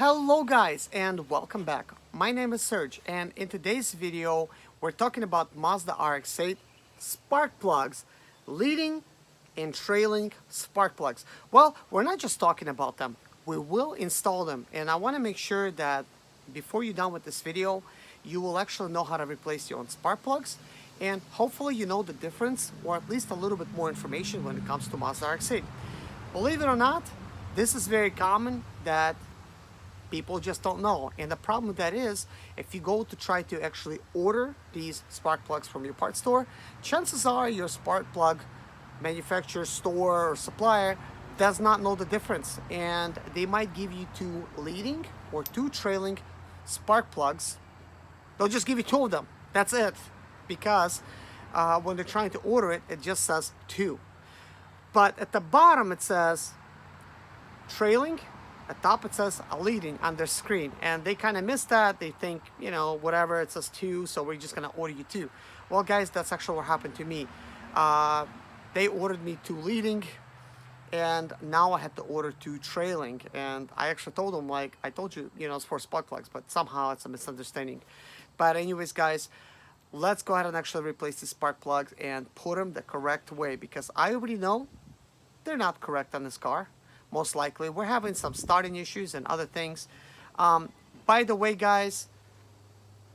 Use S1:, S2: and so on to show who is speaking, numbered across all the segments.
S1: Hello guys and welcome back. My name is Serge and in today's video we're talking about Mazda RX-8 spark plugs, leading and trailing spark plugs. Well, we're not just talking about them, we will install them, and I want to make sure that before you're done with this video you will actually know how to replace your own spark plugs, and hopefully you know the difference or at least a little bit more information when it comes to Mazda RX-8. Believe it or not, this is very common that people just don't know. And the problem with that is, if you go to try to actually order these spark plugs from your parts store, chances are your spark plug manufacturer, store, or supplier does not know the difference. And they might give you two leading or two trailing spark plugs. They'll just give you two of them. That's it. Because when they're trying to order it, it just says two. But at the bottom it says trailing. At top it says a leading on their screen, and they kind of miss that. They think, you know, whatever, it says two, so we're just gonna order you two. Well guys, that's actually what happened to me. They ordered me two leading, and now I had to order two trailing. And I actually told them, like, I told you, you know, it's for spark plugs, but somehow it's a misunderstanding. But anyways guys, let's go ahead and actually replace these spark plugs and put them the correct way, because I already know they're not correct on this car. Most likely we're having some starting issues and other things. By the way guys,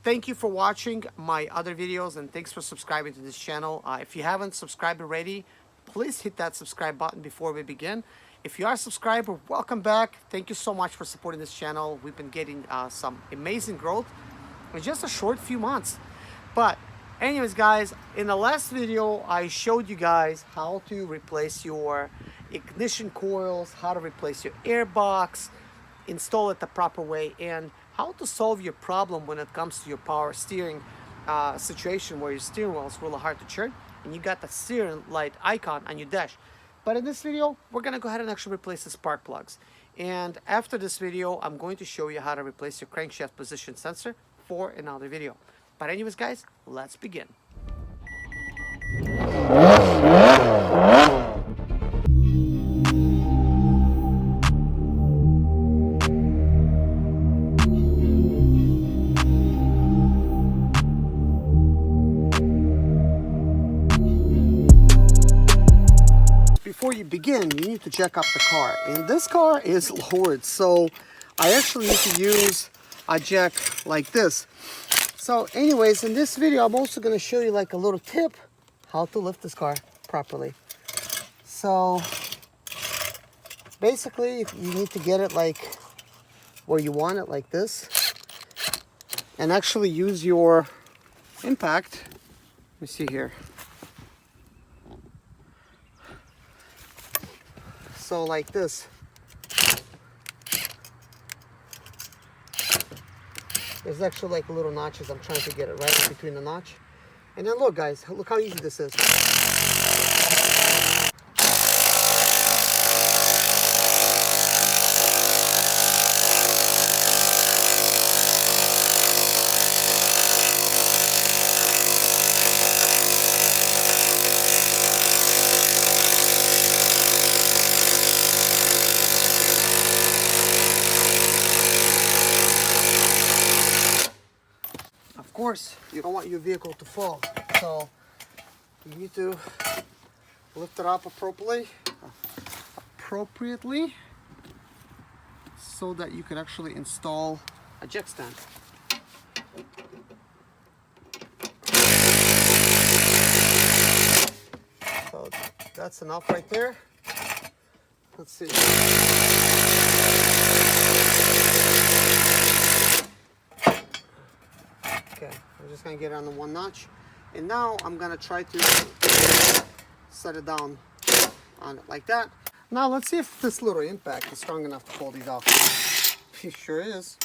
S1: thank you for watching my other videos and thanks for subscribing to this channel. If you haven't subscribed already, please hit that subscribe button before we begin. If you are a subscriber, welcome back. Thank you so much for supporting this channel. We've been getting some amazing growth in just a short few months. But anyways guys, in the last video I showed you guys how to replace your ignition coils, how to replace your airbox, install it the proper way, and how to solve your problem when it comes to your power steering situation where your steering wheel is really hard to turn and you got the steering light icon on your dash. But in this video we're gonna go ahead and actually replace the spark plugs, and after this video I'm going to show you how to replace your crankshaft position sensor for another video. But anyways guys, let's begin. Before you begin, you need to jack up the car, and this car is lowered, so I actually need to use a jack like this. So anyways, in this video I'm also going to show you like a little tip how to lift this car properly. So basically you need to get it like where you want it, like this, and actually use your impact. Let me see here. So like this. There's actually like little notches. I'm trying to get it right in between the notch. And then look guys, look how easy this is. Of course, you don't want your vehicle to fall, so you need to lift it up appropriately so that you can actually install a jack stand. So that's enough right there. Let's see. Okay, I'm just gonna get it on the one notch, and now I'm gonna try to set it down on it like that. Now let's see if this little impact is strong enough to pull these off. It sure is.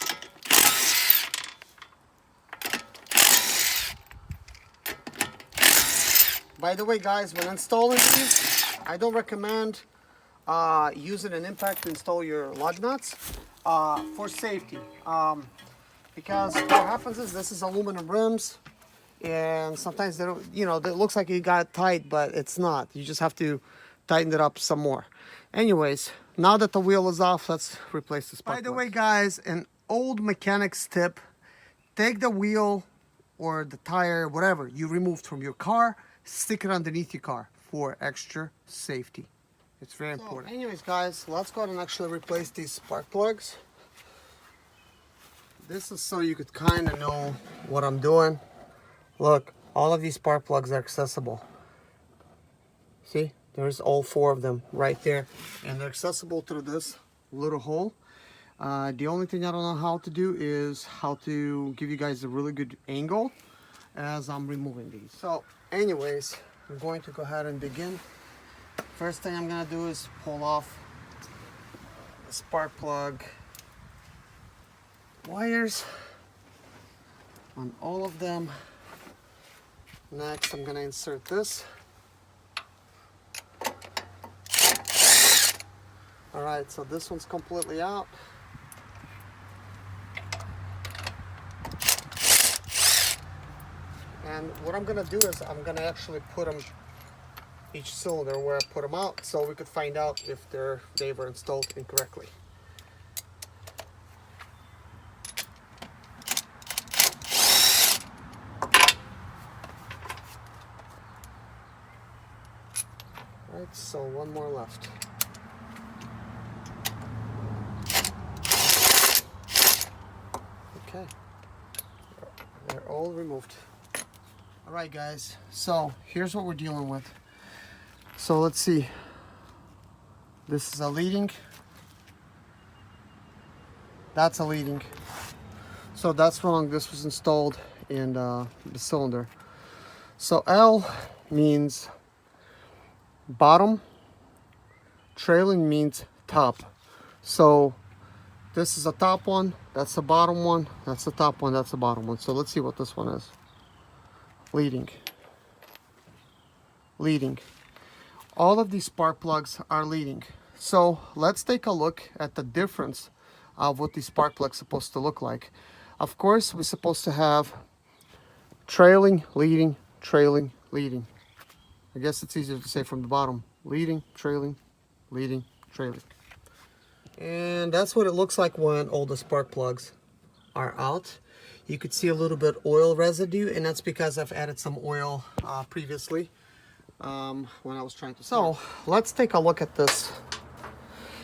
S1: By the way guys, when installing these, I don't recommend using an impact to install your lug nuts for safety. Because what happens is, this is aluminum rims, and sometimes they don't, you know, it looks like you got it tight, but it's not. You just have to tighten it up some more. Anyways, now that the wheel is off, let's replace the spark plugs. By the way, guys, an old mechanic's tip: take the wheel or the tire, whatever you removed from your car, stick it underneath your car for extra safety. It's very important. Anyways, guys, let's go ahead and actually replace these spark plugs. This is so you could kind of know what I'm doing. Look, all of these spark plugs are accessible. See, there's all 4 of them right there, and they're accessible through this little hole. The only thing I don't know how to do is how to give you guys a really good angle as I'm removing these. So anyways, I'm going to go ahead and begin. First thing I'm gonna do is pull off the spark plug wires on all of them. Next, I'm gonna insert this. All right, so this one's completely out. And what I'm gonna do is I'm gonna actually put them each cylinder where I put them out, so we could find out if they were installed incorrectly. All right, so one more left. Okay, they're all removed. All right, guys, so here's what we're dealing with. So let's see. This is a leading. That's a leading. So that's wrong. This was installed in the cylinder. So L means bottom. Trailing means top. So this is a top one. That's the bottom one. That's the top one. That's the bottom one. So let's see what this one is. Leading. Leading. All of these spark plugs are leading. So let's take a look at the difference of what these spark plugs are supposed to look like. Of course, we're supposed to have trailing, leading, trailing, leading. I guess it's easier to say from the bottom. Leading, trailing, leading, trailing. And that's what it looks like when all the spark plugs are out. You could see a little bit oil residue, and that's because I've added some oil previously when I was trying to start. So let's take a look at this.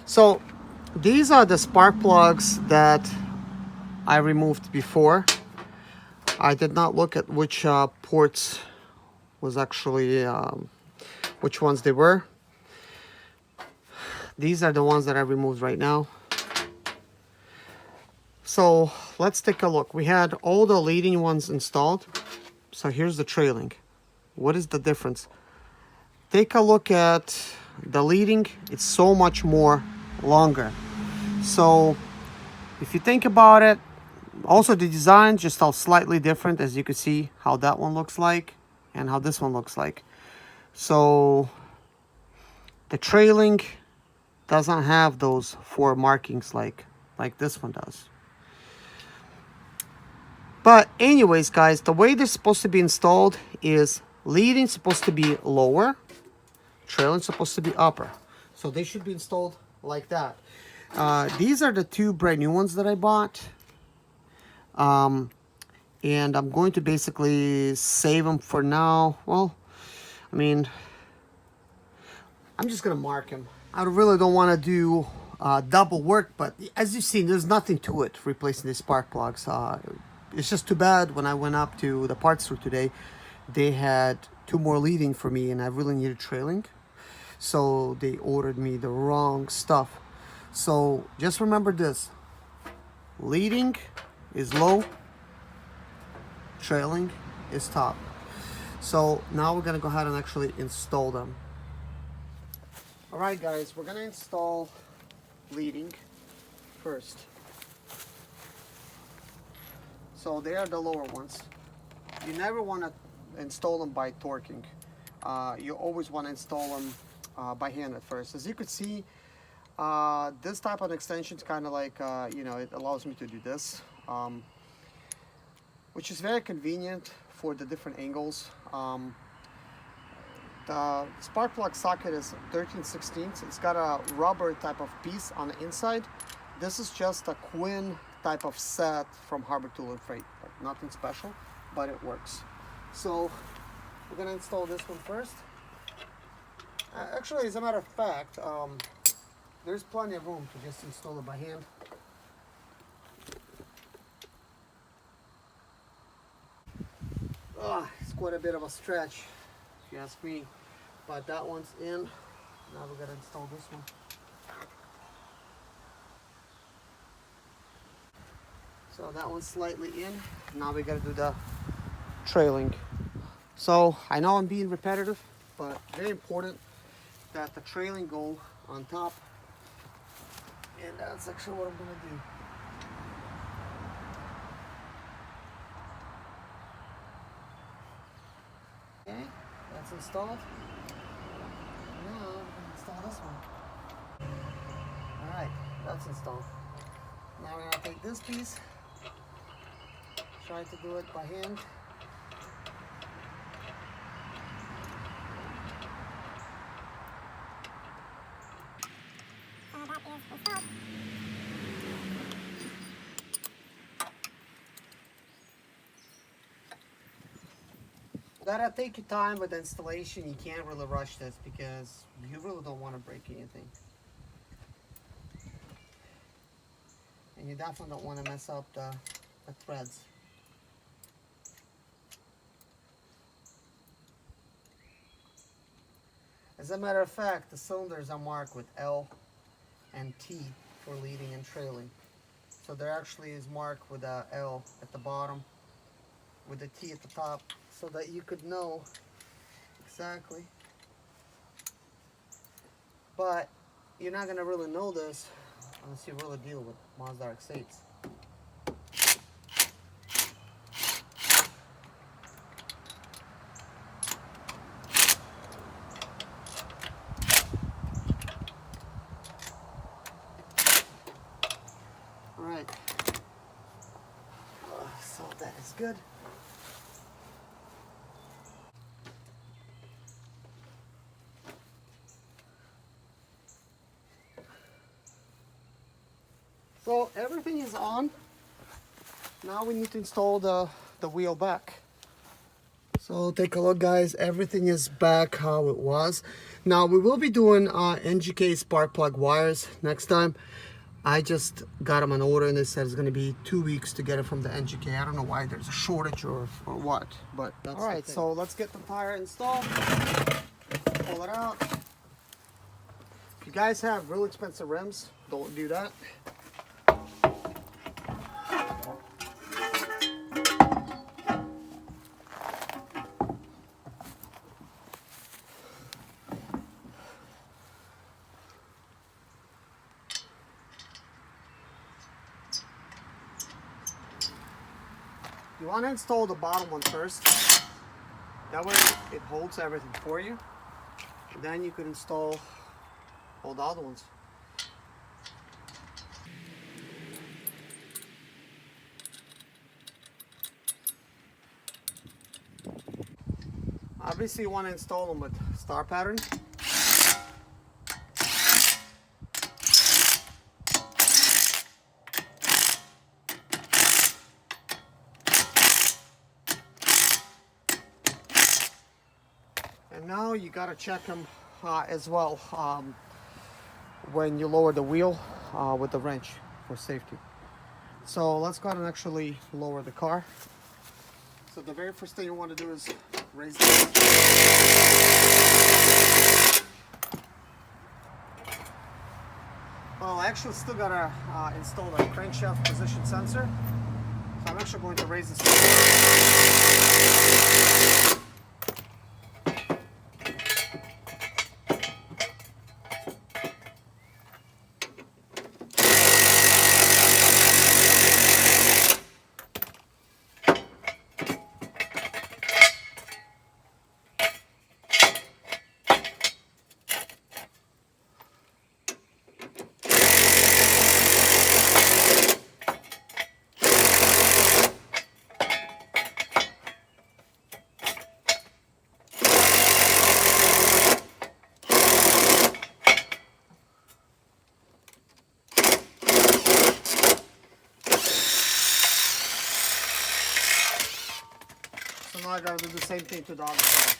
S1: So these are the spark plugs that I removed before. I did not look at which ports was actually which ones they were. These are the ones that I removed right now. So let's take a look. We had all the leading ones installed. So here's the trailing. What is the difference? Take a look at the leading. It's so much more longer. So if you think about it, also the design just all slightly different, as you can see how that one looks like and how this one looks like. So the trailing doesn't have those 4 markings like this one does. But anyways, guys, the way they're supposed to be installed is leading supposed to be lower, trailing supposed to be upper. So they should be installed like that. These are the 2 brand new ones that I bought. And I'm going to basically save them for now. Well, I mean, I'm just going to mark them. I really don't want to do double work, but as you've seen, there's nothing to it replacing these spark plugs. It's just too bad when I went up to the parts store today, they had 2 more leading for me and I really needed trailing. So they ordered me the wrong stuff. So just remember this. Leading is low, trailing is top. So now we're gonna go ahead and actually install them. All right, guys, we're gonna install leading first. So they are the lower ones. You never want to install them by torquing. You always want to install them by hand at first. As you could see, this type of extension is kind of like, you know, it allows me to do this, which is very convenient for the different angles. The spark plug socket is 13/16. It's got a rubber type of piece on the inside. This is just a Quinn type of set from Harbor Tool and Freight. Like nothing special, but it works. So we're gonna install this one first. Actually, as a matter of fact, there's plenty of room to just install it by hand. It's quite a bit of a stretch, if you ask me. But that one's in. Now we're gonna install this one. So that one's slightly in. Now we gotta do the trailing. So I know I'm being repetitive, but very important that the trailing go on top. And that's actually what I'm gonna do. Okay, that's installed. Now we're gonna install this one. Alright, that's installed. Now we're gonna take this piece, try to do it by hand. Gotta take your time with the installation. You can't really rush this because you really don't want to break anything. And you definitely don't want to mess up the threads. As a matter of fact, the cylinders are marked with L and T for leading and trailing. So there actually is marked with a L at the bottom, with a T at the top, so that you could know exactly. But you're not gonna really know this unless you really deal with Mazda RX-8s. All right, so that is good. So everything is on. Now we need to install the wheel back. So take a look, guys. Everything is back how it was. Now we will be doing NGK spark plug wires next time. I just got them on order and they said it's going to be 2 weeks to get it from the NGK. I don't know why there's a shortage or what, but that's all right. So let's get the tire installed. Pull it out. If you guys have real expensive rims, don't do that. You want to install the bottom one first. That way it holds everything for you. Then you can install all the other ones. Obviously you want to install them with star pattern. And now you gotta check them as well when you lower the wheel with the wrench for safety. So let's go ahead and actually lower the car. So the very first thing you want to do is raise the wheel. Well, I actually still gotta install the crankshaft position sensor. So I'm actually going to raise this wheel. Now I gotta do the same thing to the other side.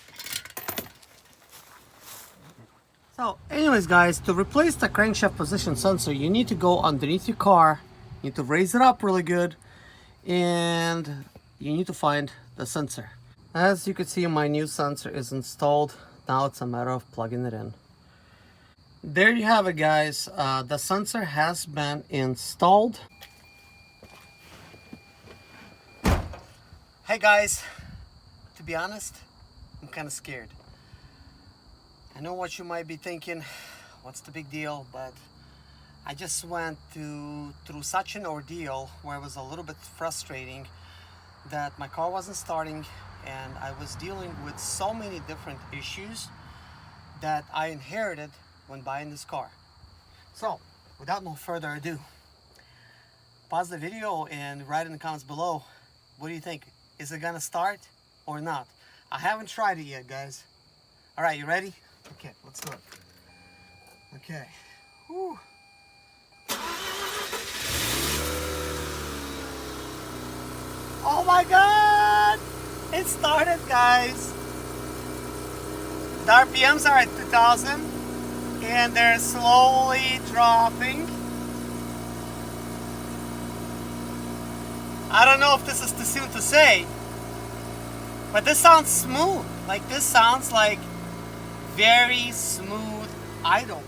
S1: So anyways guys, to replace the crankshaft position sensor, you need to go underneath your car, you need to raise it up really good, and you need to find the sensor. As you can see, my new sensor is installed. Now it's a matter of plugging it in. There you have it guys, the sensor has been installed. Hey guys, to be honest, I'm kind of scared. I know what you might be thinking, what's the big deal, but I just went through such an ordeal where it was a little bit frustrating that my car wasn't starting, and I was dealing with so many different issues that I inherited when buying this car. So without no further ado, pause the video and write in the comments below, what do you think? Is it gonna start or not? I haven't tried it yet guys. All right, you ready? Okay, let's do it. Okay. Whew. Oh my God! It started, guys. The RPMs are at 2000 and they're slowly dropping. I don't know if this is too soon to say, but this sounds smooth. Like this sounds like very smooth idle.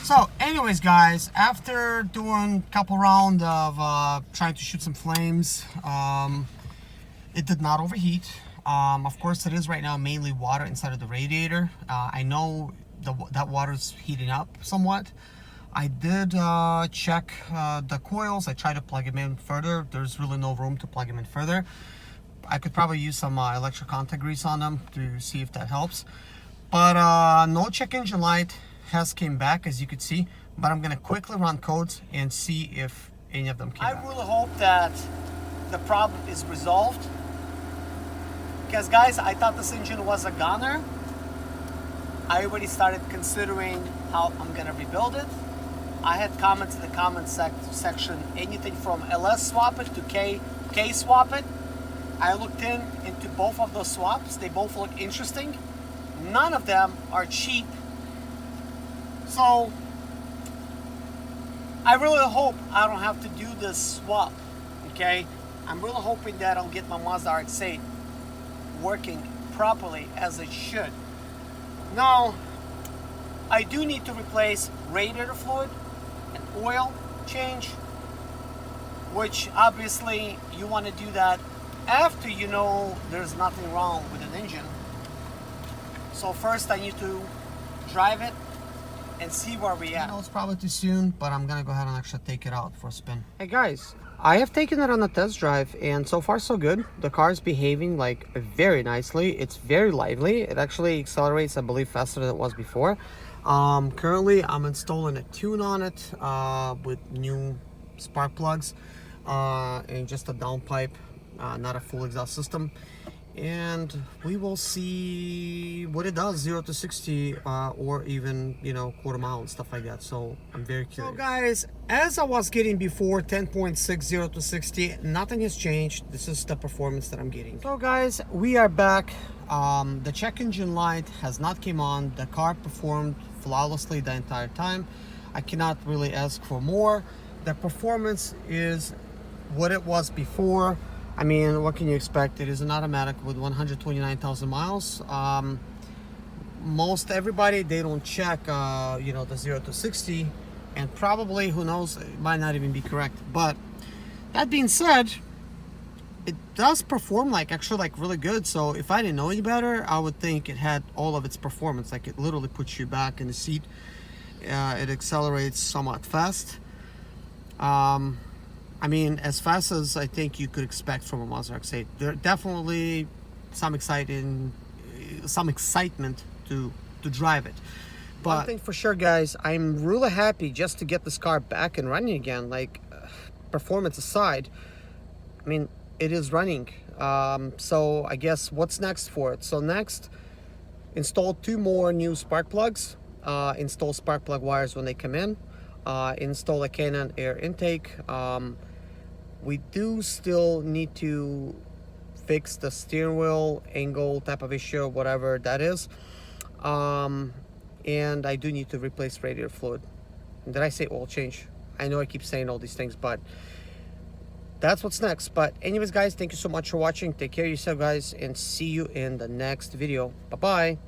S1: So anyways guys, after doing a couple rounds of trying to shoot some flames, it did not overheat. Of course it is right now mainly water inside of the radiator. I know that water is heating up somewhat. I did check the coils. I tried to plug them in further. There's really no room to plug them in further. I could probably use some electric contact grease on them to see if that helps. But no check engine light has came back, as you could see, but I'm gonna quickly run codes and see if any of them came back. I really hope that the problem is resolved, because guys, I thought this engine was a goner. I already started considering how I'm gonna rebuild it. I had comments in the comment section, anything from LS swap it to K swap it. I looked into both of those swaps. They both look interesting. None of them are cheap. So I really hope I don't have to do this swap, okay? I'm really hoping that I'll get my Mazda RX-8 working properly as it should. Now, I do need to replace radiator fluid and oil change, which obviously you want to do that after you know there's nothing wrong with an engine. So first I need to drive it and see where we at. I know it's probably too soon, but I'm gonna go ahead and actually take it out for a spin. Hey guys, I have taken it on a test drive and so far so good. The car is behaving like very nicely. It's very lively. It actually accelerates, I believe, faster than it was before. Currently I'm installing a tune on it with new spark plugs and just a downpipe, not a full exhaust system. And we will see what it does 0 to 60 or even, you know, quarter mile and stuff like that. So I'm very curious. So guys, as I was getting before 10.6 0 to 60, nothing has changed. This is the performance that I'm getting. So guys, we are back. The check engine light has not came on. The car performed flawlessly the entire time. I cannot really ask for more. The performance is what it was before. I mean, what can you expect? It is an automatic with 129,000 miles. Most everybody, they don't check, you know, the 0 to 60, and probably, who knows, it might not even be correct. But that being said, it does perform like actually like really good. So if I didn't know any better, I would think it had all of its performance. Like it literally puts you back in the seat. It accelerates somewhat fast. I mean, as fast as I think you could expect from a Mazda RX-8. There definitely some excitement to drive it. But one thing for sure, guys, I'm really happy just to get this car back and running again. Like, performance aside, I mean, it is running. So I guess what's next for it? So next, install 2 more new spark plugs. Install spark plug wires when they come in. Install a Canon air intake. We do still need to fix the steering wheel angle type of issue, whatever that is. And I do need to replace radiator fluid. And did I say oil change? I know I keep saying all these things, but that's what's next. But anyways, guys, thank you so much for watching. Take care of yourself, guys, and see you in the next video. Bye-bye.